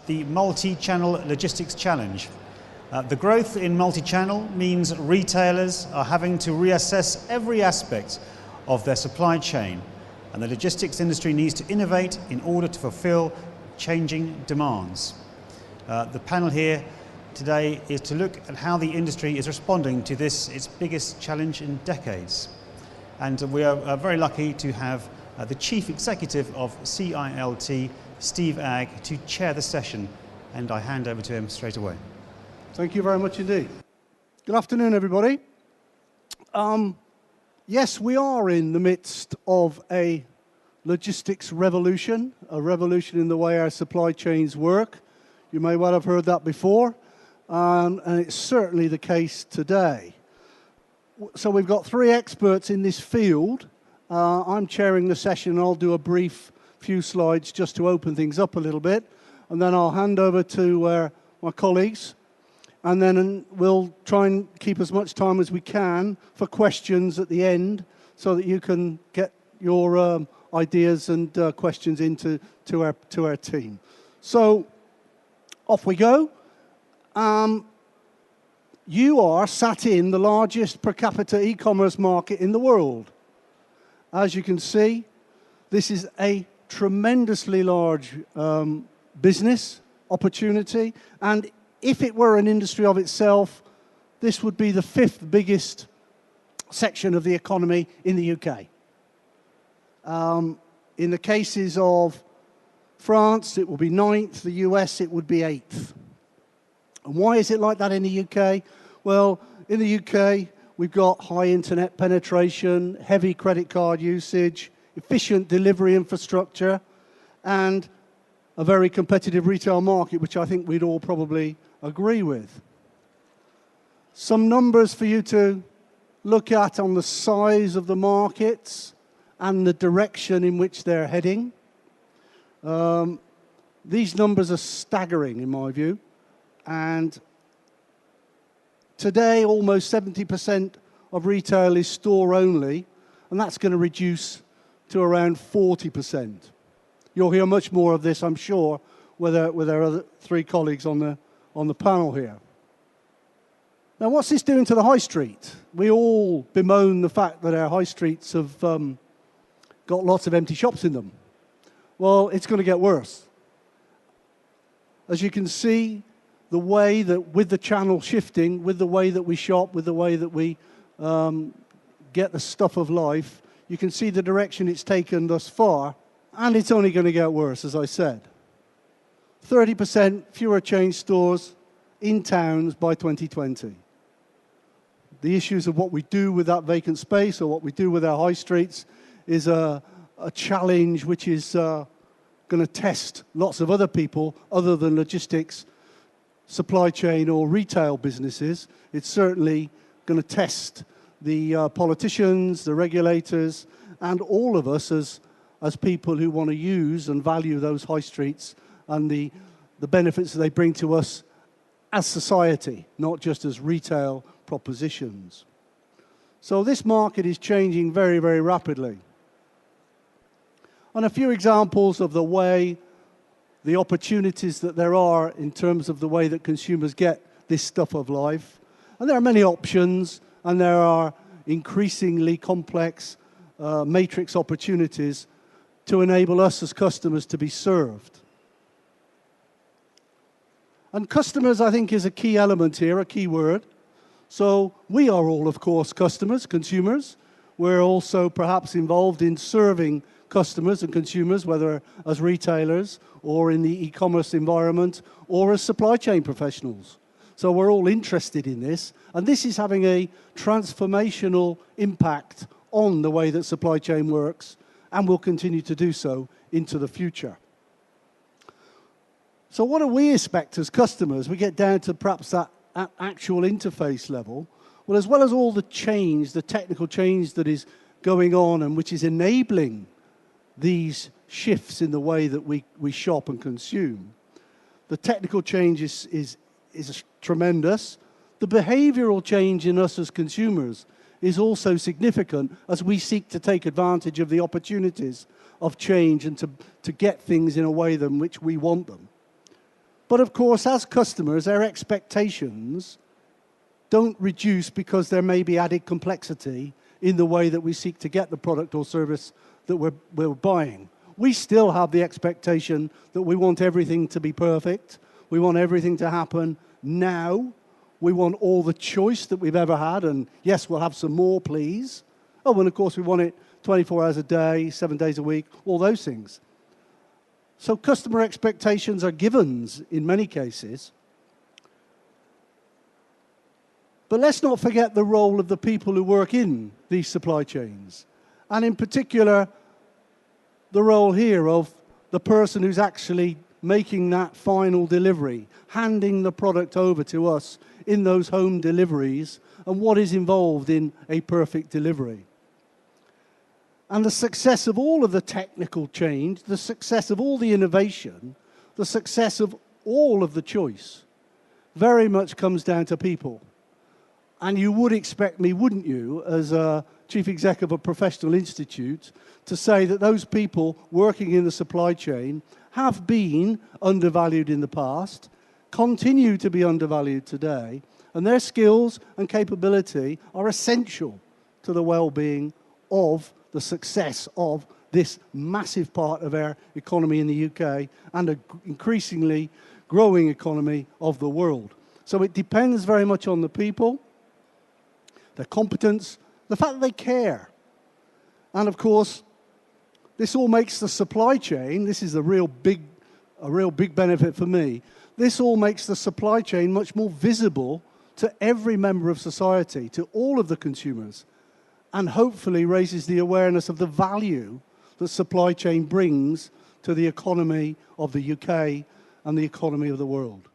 the Multi-Channel Logistics Challenge. The growth in multi-channel means retailers are having to reassess every aspect of their supply chain, and the logistics industry needs to innovate in order to fulfill changing demands. The panel here today is to look at how the industry is responding to this, its biggest challenge in decades. And we are very lucky to have the Chief Executive of CILT, Steve Agg, to chair the session, and I hand over to him straight away. Thank you very much indeed. Good afternoon, everybody. Yes, we are in the midst of a logistics revolution, a revolution in the way our supply chains work. You may well have heard that before, and it's certainly the case today. So we've got three experts in this field. I'm chairing the session, and I'll do a brief few slides just to open things up a little bit, and then I'll hand over to my colleagues, and then we'll try and keep as much time as we can for questions at the end so that you can get your ideas and questions into our team. So off we go. You are sat in the largest per capita e-commerce market in the world. As you can see, this is a tremendously large business opportunity, and if it were an industry of itself, this would be the 5th biggest section of the economy in the UK. In the cases of France, it will be 9th, the US, it would be 8th. And why is it like that in the UK? Well, in the UK, we've got high internet penetration, heavy credit card usage, efficient delivery infrastructure, and a very competitive retail market, which I think we'd all probably agree with. Some numbers for you to look at on the size of the markets and the direction in which they're heading. These numbers are staggering in my view, and today almost 70% of retail is store only, and that's going to reduce to around 40%. You'll hear much more of this, I'm sure, with our other three colleagues on the panel here. Now, what's this doing to the high street? We all bemoan the fact that our high streets have got lots of empty shops in them. Well, it's going to get worse. As you can see, the way that with the channel shifting, with the way that we shop, with the way that we get the stuff of life, you can see the direction it's taken thus far, and it's only going to get worse, as I said. 30% fewer chain stores in towns by 2020. The issues of what we do with that vacant space or what we do with our high streets is a challenge which is going to test lots of other people other than logistics, supply chain or retail businesses. It's certainly going to test the politicians, the regulators, and all of us as people who want to use and value those high streets and the benefits that they bring to us as society, not just as retail propositions. So this market is changing very, very rapidly. And a few examples of the way, the opportunities that there are in terms of the way that consumers get this stuff of life. And there are many options, and there are increasingly complex matrix opportunities to enable us as customers to be served. And customers, I think, is a key element here, a key word. So we are all, of course, customers, consumers. We're also perhaps involved in serving customers and consumers, whether as retailers or in the e-commerce environment or as supply chain professionals. So we're all interested in this, and this is having a transformational impact on the way that supply chain works, and will continue to do so into the future. So what do we expect as customers? We get down to perhaps that actual interface level. Well, as well as all the change, the technical change that is going on and which is enabling these shifts in the way that we shop and consume, the technical change is tremendous. The behavioral change in us as consumers is also significant as we seek to take advantage of the opportunities of change and to get things in a way in which we want them. But of course, as customers, their expectations don't reduce because there may be added complexity in the way that we seek to get the product or service that we're buying. We still have the expectation that we want everything to be perfect. We want everything to happen now. We want all the choice that we've ever had. And yes, we'll have some more, please. Oh, and of course, we want it 24 hours a day, 7 days a week, all those things. So customer expectations are givens in many cases. But let's not forget the role of the people who work in these supply chains. And in particular, the role here of the person who's actually making that final delivery, handing the product over to us in those home deliveries, and what is involved in a perfect delivery. And the success of all of the technical change, the success of all the innovation, the success of all of the choice, very much comes down to people. And you would expect me, wouldn't you, as a chief exec of a professional institute, to say that those people working in the supply chain have been undervalued in the past, continue to be undervalued today, and their skills and capability are essential to the well-being of the success of this massive part of our economy in the UK and an increasingly growing economy of the world. So it depends very much on the people, their competence, the fact that they care. And of course, this all makes the supply chain, this is a real big benefit for me, this all makes the supply chain much more visible to every member of society, to all of the consumers, and hopefully raises the awareness of the value that supply chain brings to the economy of the UK and the economy of the world.